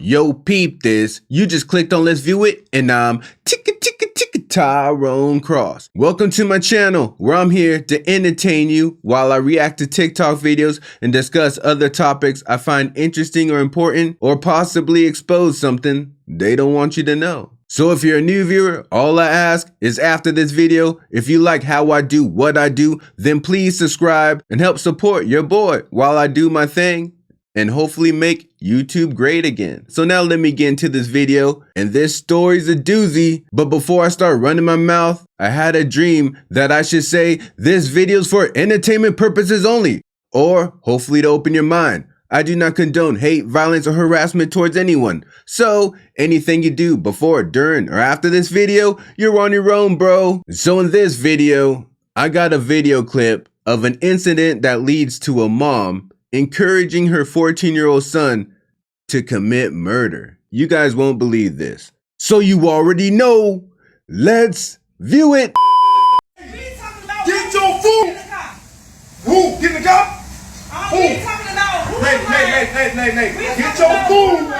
Yo, peep this. You just clicked on Let's View It, and I'm Tyrone Cross. Welcome to my channel, where I'm here to entertain you while I react to TikTok videos and discuss other topics I find interesting or important, or possibly expose something they don't want you to know. So if you're a new viewer, all I ask is after this video, if you like how I do what I do, then please subscribe and help support your boy while I do my thing and hopefully make YouTube great again. So now let me get into this video, and this story's a doozy. But before I start running my mouth, I had a dream that I should say this video's for entertainment purposes only, or hopefully to open your mind. I do not condone hate, violence, or harassment towards anyone. So anything you do before, during, or after this video, you're on your own, bro. So in this video, I got a video clip of an incident that leads to a mom encouraging her 14-year-old son to commit murder. You guys won't believe this. So you already know. Let's view it. Get your food. Who? Get in the car? Nay. Get your food.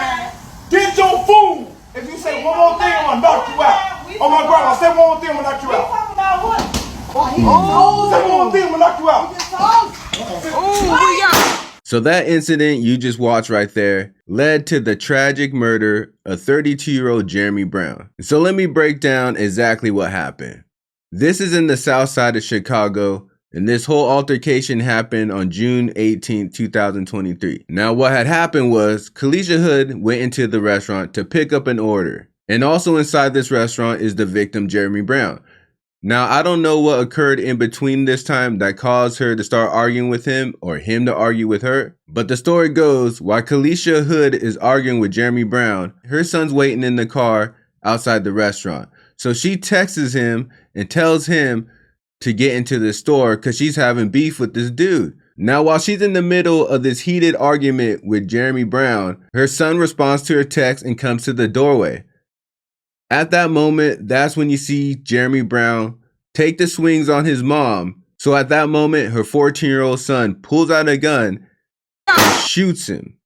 Get your food. If you say one more thing, I'm gonna knock you out. Oh my grandma, say one more thing, I'm gonna knock you out. Talking about what? Say one more thing, I'm gonna knock you out. So that incident you just watched right there led to the tragic murder of 32-year-old Jeremy Brown. So let me break down exactly what happened. This is in the south side of Chicago, and this whole altercation happened on June 18, 2023. Now what had happened was Kalisha Hood went into the restaurant to pick up an order. And also inside this restaurant is the victim, Jeremy Brown. Now, I don't know what occurred in between this time that caused her to start arguing with him or him to argue with her. But the story goes, while Kalisha Hood is arguing with Jeremy Brown, her son's waiting in the car outside the restaurant. So she texts him and tells him to get into the store because she's having beef with this dude. Now, while she's in the middle of this heated argument with Jeremy Brown, her son responds to her text and comes to the doorway. At that moment, that's when you see Jeremy Brown take the swings on his mom. So at that moment, her 14-year-old son pulls out a gun and shoots him.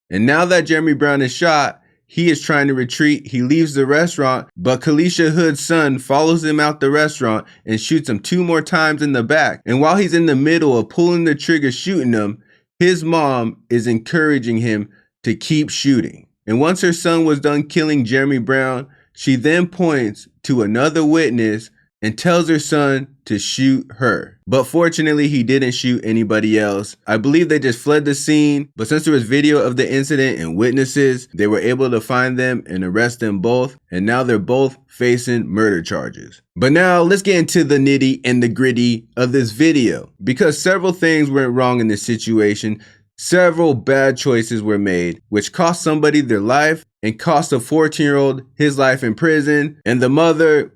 And now that Jeremy Brown is shot, he is trying to retreat. He leaves the restaurant, but Kalisha Hood's son follows him out the restaurant and shoots him 2 more times in the back. And while he's in the middle of pulling the trigger shooting him, his mom is encouraging him to keep shooting. And once her son was done killing Jeremy Brown, she then points to another witness and tells her son to shoot her. But fortunately, he didn't shoot anybody else. I believe they just fled the scene, but since there was video of the incident and witnesses, they were able to find them and arrest them both, and now they're both facing murder charges. But now let's get into the nitty and the gritty of this video, because several things went wrong in this situation. Several bad choices were made, which cost somebody their life and cost a 14-year-old his life in prison. And the mother,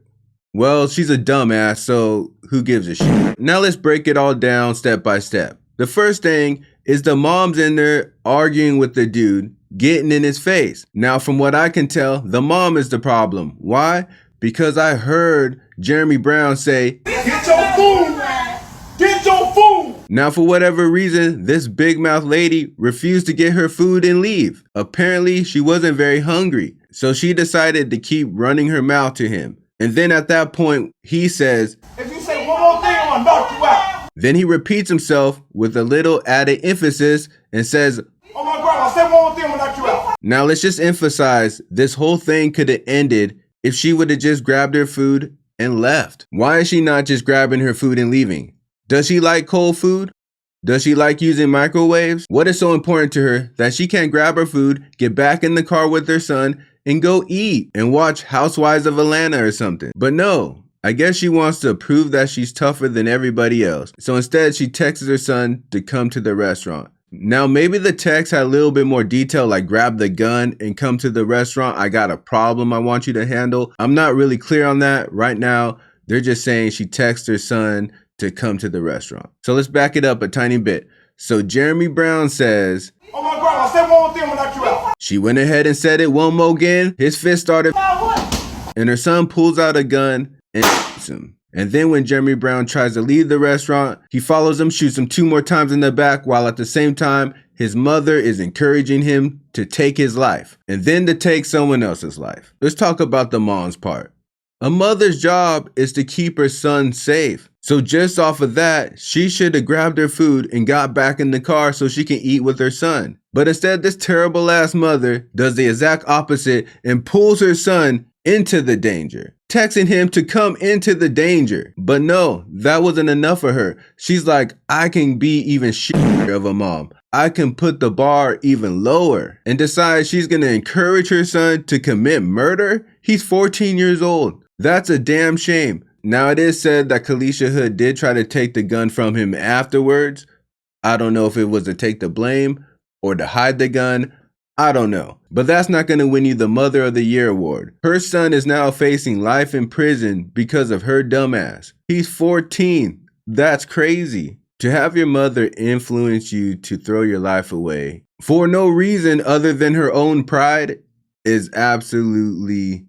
well, she's a dumbass, so who gives a shit? Now let's break it all down step by step. The first thing is the mom's in there arguing with the dude, getting in his face. Now, from what I can tell, the mom is the problem. Why? Because I heard Jeremy Brown say, Get your food. Get your food. Now, for whatever reason, this big mouth lady refused to get her food and leave. Apparently, she wasn't very hungry, so she decided to keep running her mouth to him. And then at that point, he says, If you say one more thing, I'm gonna knock you out. Then he repeats himself with a little added emphasis and says, Oh my grandma, say one more thing, I'm gonna knock you out. Now let's just emphasize, this whole thing could have ended if she would have just grabbed her food and left. Why is she not just grabbing her food and leaving? Does she like cold food? Does she like using microwaves? What is so important to her that she can't grab her food, get back in the car with her son, and go eat and watch Housewives of Atlanta or something? But no, I guess she wants to prove that she's tougher than everybody else. So instead, she texts her son to come to the restaurant. Now, maybe the text had a little bit more detail, like grab the gun and come to the restaurant. I got a problem I want you to handle. I'm not really clear on that right now. They're just saying she texts her son to come to the restaurant. So let's back it up a tiny bit. So Jeremy Brown says, Oh my grandma, say one more thing, I'm gonna knock you out. She went ahead and said it one more again. His fist started, and her son pulls out a gun and shoots him. And then when Jeremy Brown tries to leave the restaurant, he follows him, shoots him 2 more times in the back, while at the same time, his mother is encouraging him to take his life and then to take someone else's life. Let's talk about the mom's part. A mother's job is to keep her son safe. So just off of that, she should have grabbed her food and got back in the car so she can eat with her son. But instead, this terrible ass mother does the exact opposite and pulls her son into the danger, texting him to come into the danger. But no, that wasn't enough for her. She's like, I can be even shittier of a mom. I can put the bar even lower, and decides she's gonna encourage her son to commit murder. He's 14 years old. That's a damn shame. Now it is said that Kalisha Hood did try to take the gun from him afterwards. I don't know if it was to take the blame or to hide the gun. I don't know. But that's not going to win you the Mother of the Year award. Her son is now facing life in prison because of her dumbass. He's 14. That's crazy. To have your mother influence you to throw your life away for no reason other than her own pride is absolutely,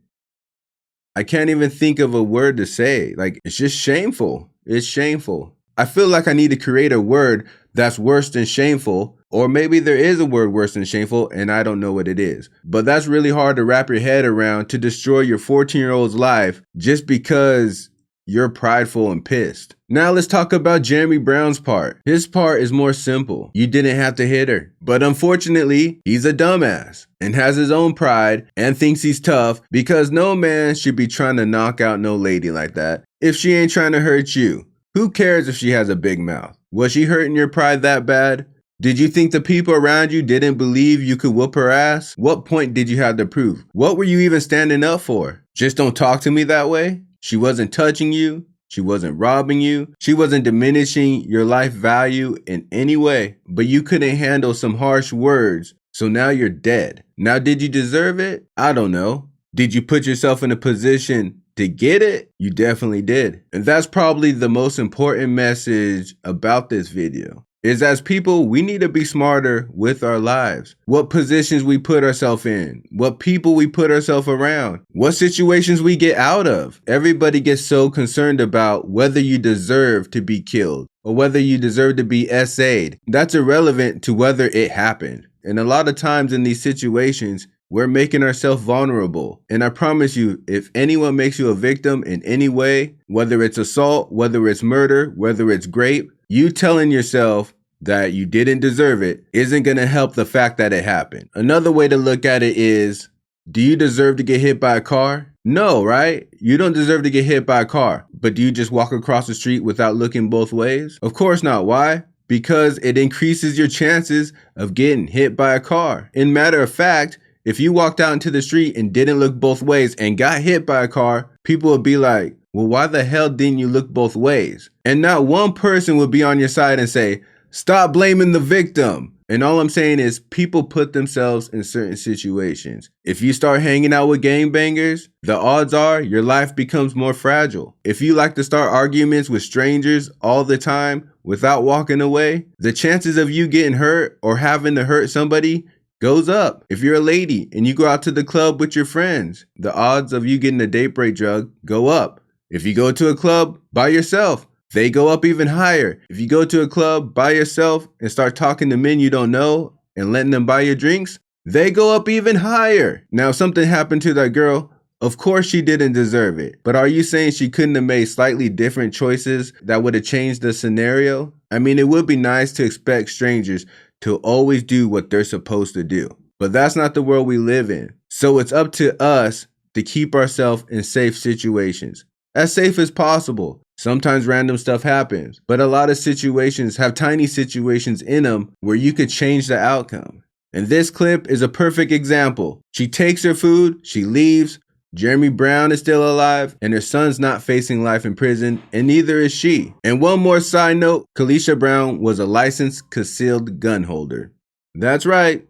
I can't even think of a word to say. Like, it's just shameful. It's shameful. I feel like I need to create a word that's worse than shameful, or maybe there is a word worse than shameful and I don't know what it is. But that's really hard to wrap your head around, to destroy your 14-year-old's life just because you're prideful and pissed. Now let's talk about Jeremy Brown's part. His part is more simple. You didn't have to hit her. But unfortunately, he's a dumbass and has his own pride and thinks he's tough, because no man should be trying to knock out no lady like that if she ain't trying to hurt you. Who cares if she has a big mouth? Was she hurting your pride that bad? Did you think the people around you didn't believe you could whoop her ass? What point did you have to prove? What were you even standing up for? Just don't talk to me that way? She wasn't touching you. She wasn't robbing you. She wasn't diminishing your life value in any way. But you couldn't handle some harsh words, so now you're dead. Now, did you deserve it? I don't know. Did you put yourself in a position to get it? You definitely did. And that's probably the most important message about this video. Is as people, we need to be smarter with our lives. What positions we put ourselves in, what people we put ourselves around, what situations we get out of. Everybody gets so concerned about whether you deserve to be killed or whether you deserve to be SA'd. That's irrelevant to whether it happened. And a lot of times in these situations, we're making ourselves vulnerable. And I promise you, if anyone makes you a victim in any way, whether it's assault, whether it's murder, whether it's rape, you telling yourself that you didn't deserve it isn't going to help the fact that it happened. Another way to look at it is, do you deserve to get hit by a car? No, right? You don't deserve to get hit by a car. But do you just walk across the street without looking both ways? Of course not. Why? Because it increases your chances of getting hit by a car. In matter of fact, if you walked out into the street and didn't look both ways and got hit by a car, people would be like, well, why the hell didn't you look both ways? And not one person would be on your side and say, stop blaming the victim. And all I'm saying is, people put themselves in certain situations. If you start hanging out with gangbangers, the odds are your life becomes more fragile. If you like to start arguments with strangers all the time without walking away, the chances of you getting hurt or having to hurt somebody goes up. If you're a lady and you go out to the club with your friends, the odds of you getting a date break drug go up. If you go to a club by yourself, they go up even higher. If you go to a club by yourself and start talking to men you don't know and letting them buy your drinks, they go up even higher. Now, if something happened to that girl, of course she didn't deserve it. But are you saying she couldn't have made slightly different choices that would have changed the scenario? I mean, it would be nice to expect strangers to always do what they're supposed to do. But that's not the world we live in. So it's up to us to keep ourselves in safe situations. As safe as possible. Sometimes random stuff happens, but a lot of situations have tiny situations in them where you could change the outcome. And this clip is a perfect example. She takes her food, she leaves, Jeremy Brown is still alive, and her son's not facing life in prison, and neither is she. And one more side note, Kalisha Brown was a licensed concealed gun holder. That's right,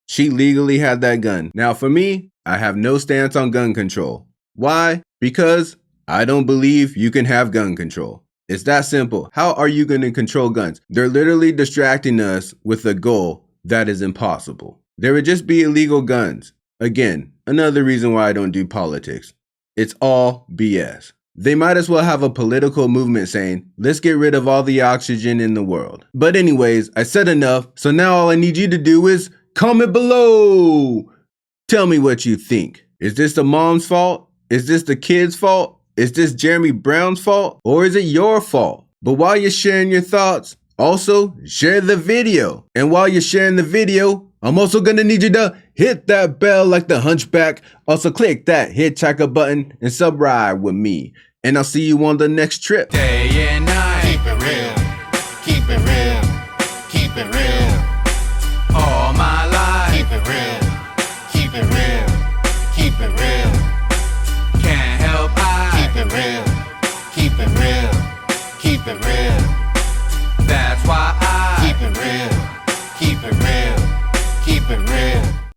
she legally had that gun. Now for me, I have no stance on gun control. Why? Because I don't believe you can have gun control. It's that simple. How are you going to control guns? They're literally distracting us with a goal that is impossible. There would just be illegal guns. Again, another reason why I don't do politics. It's all BS. They might as well have a political movement saying, let's get rid of all the oxygen in the world. But anyways, I said enough. So now all I need you to do is Comment below. Tell me what you think. Is this the mom's fault? Is this the kid's fault? Is this Jeremy Brown's fault? Or is it your fault? But while you're sharing your thoughts, also share the video. And while you're sharing the video, I'm also gonna need you to hit that bell like the hunchback. Also click that hitchhiker button and subscribe with me. And I'll see you on the next trip. Day and night. Keep it real, keep it real, keep it real, All my life. keep it real, keep it real, keep it real.